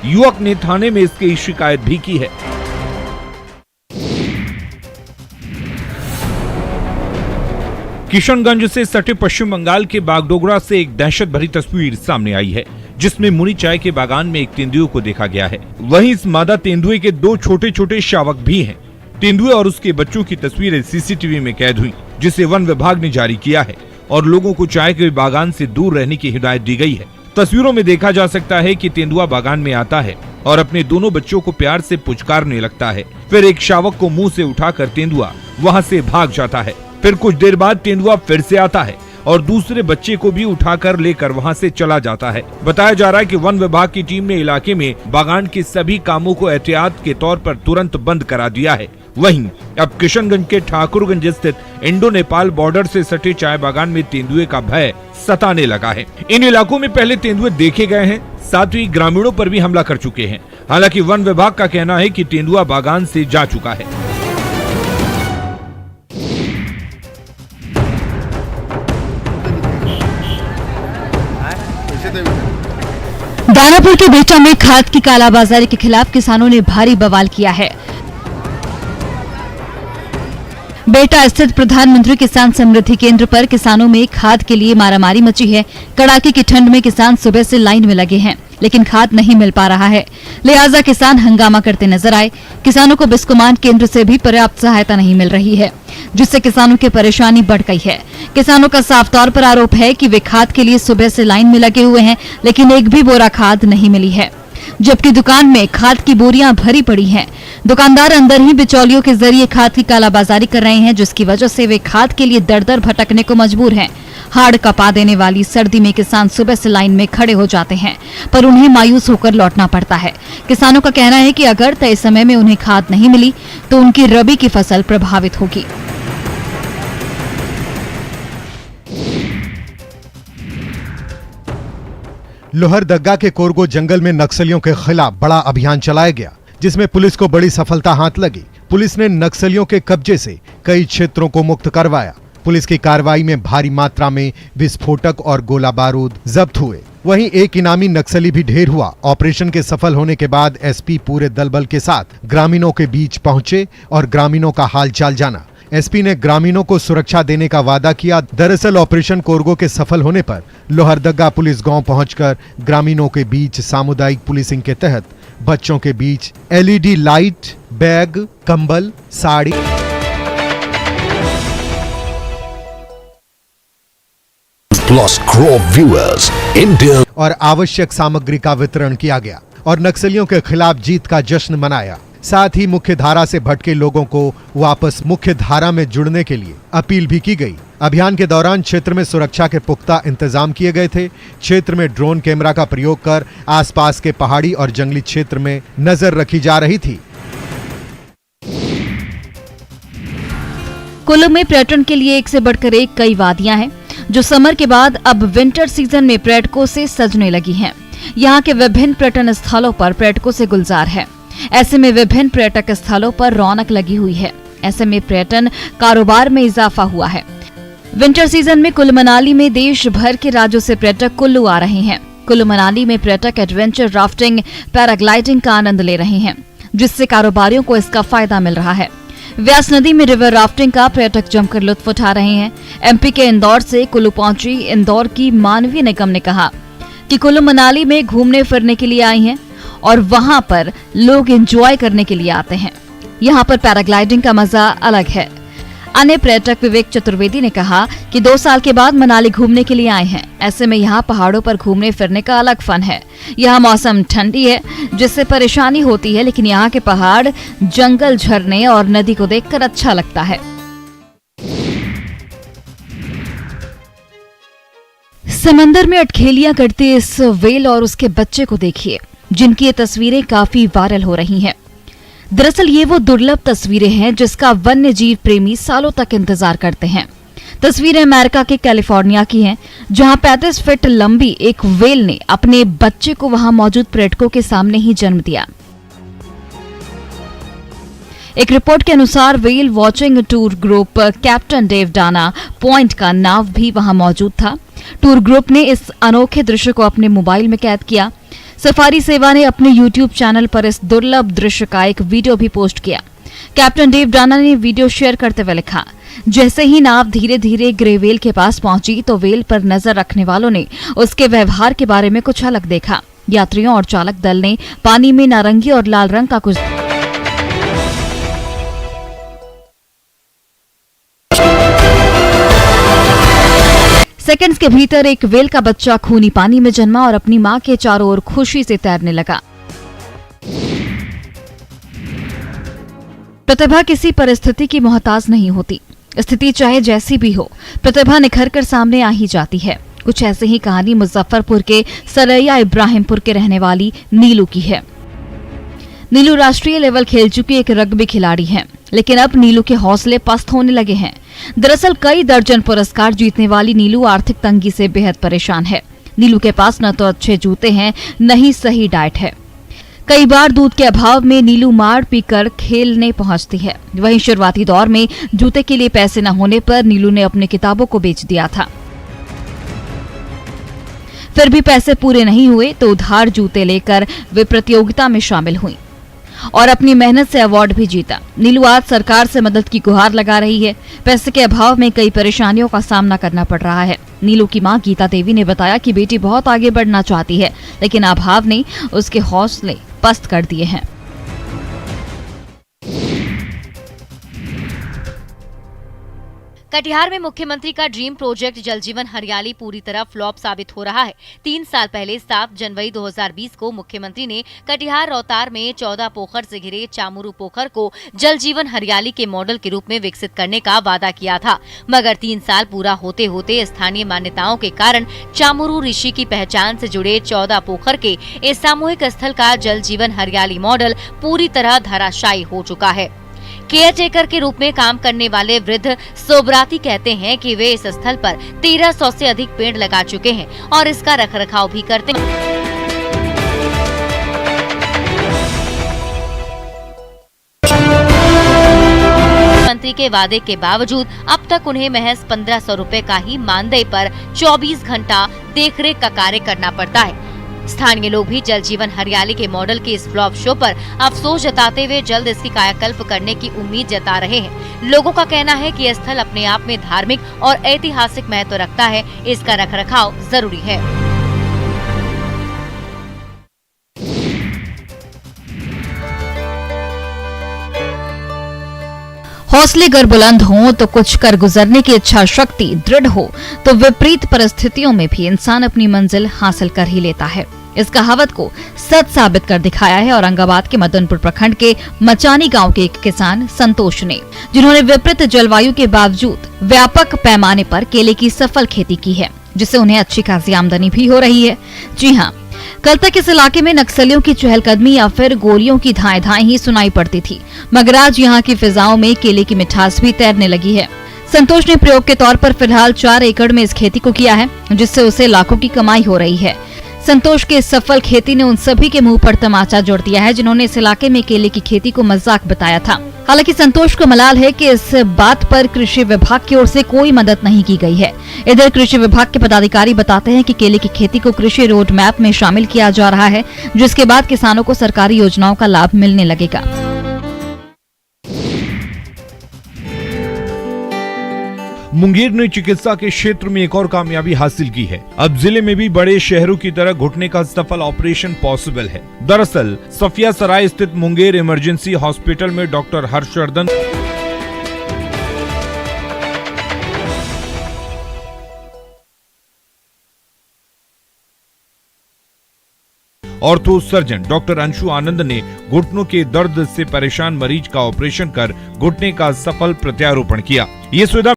युवक ने थाने में इसकी शिकायत भी की है। किशनगंज से सटे पश्चिम बंगाल के बागडोगरा से एक दहशत भरी तस्वीर सामने आई है, जिसमें मुनि चाय के बागान में एक तेंदुए को देखा गया है। वहीं इस मादा तेंदुए के 2 छोटे छोटे शावक भी हैं। तेंदुए और उसके बच्चों की तस्वीरें सीसीटीवी में कैद हुई, जिसे वन विभाग ने जारी किया है और लोगों को चाय के बागान से दूर रहने की हिदायत दी गई है। तस्वीरों में देखा जा सकता है कि तेंदुआ बागान में आता है और अपने दोनों बच्चों को प्यार से पुचकारने लगता है। फिर एक शावक को मुंह से उठाकर तेंदुआ वहां से भाग जाता है। फिर कुछ देर बाद तेंदुआ फिर से आता है और दूसरे बच्चे को भी उठाकर लेकर वहां से चला जाता है। बताया जा रहा है कि वन विभाग की टीम ने इलाके में बागान के सभी कामों को एहतियात के तौर पर तुरंत बंद करा दिया है। वहीं अब किशनगंज के ठाकुरगंज स्थित इंडो नेपाल बॉर्डर से सटे चाय बागान में तेंदुए का भय सताने लगा है। इन इलाकों में पहले तेंदुए देखे गए हैं, साथ ही ग्रामीणों पर भी हमला कर चुके हैं। हालांकि वन विभाग का कहना है कि तेंदुआ बागान से जा चुका है। दानापुर के बेटा में खाद की कालाबाजारी के खिलाफ किसानों ने भारी बवाल किया है। बेटा स्थित प्रधानमंत्री किसान समृद्धि केंद्र पर किसानों में खाद के लिए मारामारी मची है। कड़ाके की ठंड में किसान सुबह से लाइन में लगे हैं, लेकिन खाद नहीं मिल पा रहा है, लिहाजा किसान हंगामा करते नजर आए। किसानों को बिस्कोमान केंद्र से भी पर्याप्त सहायता नहीं मिल रही है, जिससे किसानों की परेशानी बढ़ गई है। किसानों का साफ तौर पर आरोप है कि वे खाद के लिए सुबह से लाइन में लगे हुए हैं, लेकिन एक भी बोरा खाद नहीं मिली है, जबकि दुकान में खाद की बोरियां भरी पड़ी हैं। दुकानदार अंदर ही बिचौलियों के जरिए खाद की कालाबाजारी कर रहे हैं, जिसकी वजह से वे खाद के लिए दर दर भटकने को मजबूर हैं। हाड़ कपा देने वाली सर्दी में किसान सुबह से लाइन में खड़े हो जाते हैं, पर उन्हें मायूस होकर लौटना पड़ता है। किसानों का कहना है कि अगर तय समय में उन्हें खाद नहीं मिली तो उनकी रबी की फसल प्रभावित होगी। लोहरदग्गा के कोरगो जंगल में नक्सलियों के खिलाफ बड़ा अभियान चलाया गया, जिसमें पुलिस को बड़ी सफलता हाथ लगी। पुलिस ने नक्सलियों के कब्जे से कई क्षेत्रों को मुक्त करवाया। पुलिस की कार्रवाई में भारी मात्रा में विस्फोटक और गोला बारूद जब्त हुए। वहीं एक इनामी नक्सली भी ढेर हुआ। ऑपरेशन के सफल होने के बाद एसपी पूरे दलबल के साथ ग्रामीणों के बीच पहुंचे और ग्रामीणों का हालचाल जाना। एसपी ने ग्रामीणों को सुरक्षा देने का वादा किया। दरअसल ऑपरेशन कोरगो के सफल होने पर लोहरदग्गा पुलिस गांव पहुंचकर ग्रामीणों के बीच सामुदायिक पुलिसिंग के तहत बच्चों के बीच एलईडी लाइट, बैग, कंबल, साड़ी और आवश्यक सामग्री का वितरण किया गया और नक्सलियों के खिलाफ जीत का जश्न मनाया। साथ ही मुख्य धारा से भटके लोगों को वापस मुख्य धारा में जुड़ने के लिए अपील भी की गई। अभियान के दौरान क्षेत्र में सुरक्षा के पुख्ता इंतजाम किए गए थे। क्षेत्र में ड्रोन कैमरा का प्रयोग कर आसपास के पहाड़ी और जंगली क्षेत्र में नजर रखी जा रही थी। कुल्लू में पर्यटन के लिए एक से बढ़कर एक कई वादियां हैं, जो समर के बाद अब विंटर सीजन में पर्यटकों से सजने लगी हैं। यहाँ के विभिन्न पर्यटन स्थलों पर पर्यटकों से गुलजार है। ऐसे में विभिन्न पर्यटक स्थलों पर रौनक लगी हुई है। ऐसे में पर्यटन कारोबार में इजाफा हुआ है। विंटर सीजन में कुल्लू मनाली में देश भर के राज्यों से पर्यटक कुल्लू आ रहे हैं। कुल्लू मनाली में पर्यटक एडवेंचर राफ्टिंग, पैराग्लाइडिंग का आनंद ले रहे हैं, जिससे कारोबारियों को इसका फायदा मिल रहा है। व्यास नदी में रिवर राफ्टिंग का पर्यटक जमकर लुत्फ उठा रहे हैं। एमपी के इंदौर से कुल्लू पहुंची इंदौर की मानवीय निगम ने कहा कि कुल्लू मनाली में घूमने फिरने के लिए आई हैं और वहां पर लोग एंजॉय करने के लिए आते हैं। यहाँ पर पैराग्लाइडिंग का मजा अलग है। अन्य पर्यटक विवेक चतुर्वेदी ने कहा कि 2 साल के बाद मनाली घूमने के लिए आए हैं। ऐसे में यहाँ पहाड़ों पर घूमने फिरने का अलग फन है। यहाँ मौसम ठंडी है, जिससे परेशानी होती है, लेकिन यहाँ के पहाड़, जंगल, झरने और नदी को देखकर अच्छा लगता है। समंदर में अटखेलियां करते इस व्हेल और उसके बच्चे को देखिए, जिनकी ये तस्वीरें काफी वायरल हो रही हैं। दरअसल ये वो दुर्लभ तस्वीरें हैं जिसका वन्य जीव प्रेमी सालों तक इंतजार करते हैं। तस्वीरें अमेरिका के कैलिफोर्निया की हैं, जहां 35 फीट लंबी एक व्हेल ने अपने बच्चे को वहां मौजूद पर्यटकों के सामने ही जन्म दिया। एक रिपोर्ट के अनुसार whale watching tour group captain Dave Dana Point का नाव भी वहां मौजूद था। टूर ग्रुप ने इस अनोखे दृश्य को अपने मोबाइल में कैद किया। सफारी सेवा ने अपने YouTube चैनल पर इस दुर्लभ दृश्य का एक वीडियो भी पोस्ट किया। कैप्टन डेव डाना ने वीडियो शेयर करते हुए लिखा, जैसे ही नाव धीरे धीरे ग्रे व्हेल के पास पहुंची तो व्हेल पर नजर रखने वालों ने उसके व्यवहार के बारे में कुछ अलग देखा। यात्रियों और चालक दल ने पानी में नारंगी और लाल रंग का कुछ सेकंड्स के भीतर एक व्हेल का बच्चा खूनी पानी में जन्मा और अपनी मां के चारों ओर खुशी से तैरने लगा। प्रतिभा किसी परिस्थिति की मोहताज नहीं होती। स्थिति चाहे जैसी भी हो, प्रतिभा निखर कर सामने आ ही जाती है। कुछ ऐसे ही कहानी मुजफ्फरपुर के सरैया इब्राहिमपुर के रहने वाली नीलू की है। नीलू राष्ट्रीय लेवल खेल चुकी एक रग्बी खिलाड़ी है, लेकिन अब नीलू के हौसले पस्त होने लगे हैं। दरअसल कई दर्जन पुरस्कार जीतने वाली नीलू आर्थिक तंगी से बेहद परेशान है। नीलू के पास न तो अच्छे जूते हैं, न ही सही डाइट है। कई बार दूध के अभाव में नीलू मार पीकर खेलने पहुंचती है। वहीं शुरुआती दौर में जूते के लिए पैसे न होने पर नीलू ने अपनी किताबों को बेच दिया था। फिर भी पैसे पूरे नहीं हुए तो उधार जूते लेकर वे प्रतियोगिता में शामिल हुई और अपनी मेहनत से अवार्ड भी जीता। नीलू आज सरकार से मदद की गुहार लगा रही है। पैसे के अभाव में कई परेशानियों का सामना करना पड़ रहा है। नीलू की मां गीता देवी ने बताया कि बेटी बहुत आगे बढ़ना चाहती है, लेकिन अभाव ने उसके हौसले पस्त कर दिए हैं। कटिहार में मुख्यमंत्री का ड्रीम प्रोजेक्ट जल जीवन हरियाली पूरी तरह फ्लॉप साबित हो रहा है। 3 साल पहले 7 जनवरी 2020 को मुख्यमंत्री ने कटिहार रोहतार में 14 पोखर से घिरे चामुरू पोखर को जल जीवन हरियाली के मॉडल के रूप में विकसित करने का वादा किया था, मगर 3 साल पूरा होते होते स्थानीय मान्यताओं के कारण चामुरू ऋषि की पहचान से जुड़े 14 पोखर के इस सामूहिक स्थल का जल जीवन हरियाली मॉडल पूरी तरह धराशायी हो चुका है। केयर टेकर के रूप में काम करने वाले वृद्ध सोबराती कहते हैं कि वे इस स्थल पर 1300 से अधिक पेड़ लगा चुके हैं और इसका रखरखाव भी करते हैं। मंत्री के वादे के बावजूद अब तक उन्हें महज 1500 रुपए का ही मानदेय पर 24 घंटा देखरेख का कार्य करना पड़ता है। स्थानीय लोग भी जल जीवन हरियाली के मॉडल के इस फ्लॉप शो पर अफसोस जताते हुए जल्द इसकी कायाकल्प करने की उम्मीद जता रहे हैं। लोगों का कहना है कि यह स्थल अपने आप में धार्मिक और ऐतिहासिक महत्व रखता है, इसका रखरखाव जरूरी है। हौसले अगर बुलंद हों तो कुछ कर गुजरने की इच्छा शक्ति दृढ़ हो तो विपरीत परिस्थितियों में भी इंसान अपनी मंजिल हासिल कर ही लेता है। इस कहावत को सच साबित कर दिखाया है औरंगाबाद के मदनपुर प्रखंड के मचानी गांव के एक किसान संतोष ने, जिन्होंने विपरीत जलवायु के बावजूद व्यापक पैमाने पर केले की सफल खेती की है, जिससे उन्हें अच्छी खासी आमदनी भी हो रही है। जी हाँ, कल तक इस इलाके में नक्सलियों की चहलकदमी या फिर गोलियों की धाएं धाएं ही सुनाई पड़ती थी, मगर आज यहाँ की फिजाओं में केले की मिठास भी तैरने लगी है। संतोष ने प्रयोग के तौर पर फिलहाल 4 एकड़ में इस खेती को किया है, जिससे उसे लाखों की कमाई हो रही है। संतोष के सफल खेती ने उन सभी के मुंह पर तमाचा जोड़ दिया है जिन्होंने इस इलाके में केले की खेती को मजाक बताया था। हालांकि संतोष को मलाल है कि इस बात पर कृषि विभाग की ओर से कोई मदद नहीं की गई है। इधर कृषि विभाग के पदाधिकारी बताते हैं कि केले की खेती को कृषि रोड मैप में शामिल किया जा रहा है, जिसके बाद किसानों को सरकारी योजनाओं का लाभ मिलने लगेगा। मुंगेर ने चिकित्सा के क्षेत्र में एक और कामयाबी हासिल की है। अब जिले में भी बड़े शहरों की तरह घुटने का सफल ऑपरेशन पॉसिबल है। दरअसल सफिया सराय स्थित मुंगेर इमरजेंसी हॉस्पिटल में doctor Harshvardhan ortho surgeon doctor Anshu Anand ने घुटनों के दर्द से परेशान मरीज का ऑपरेशन कर घुटने का सफल प्रत्यारोपण किया। ये सुविधा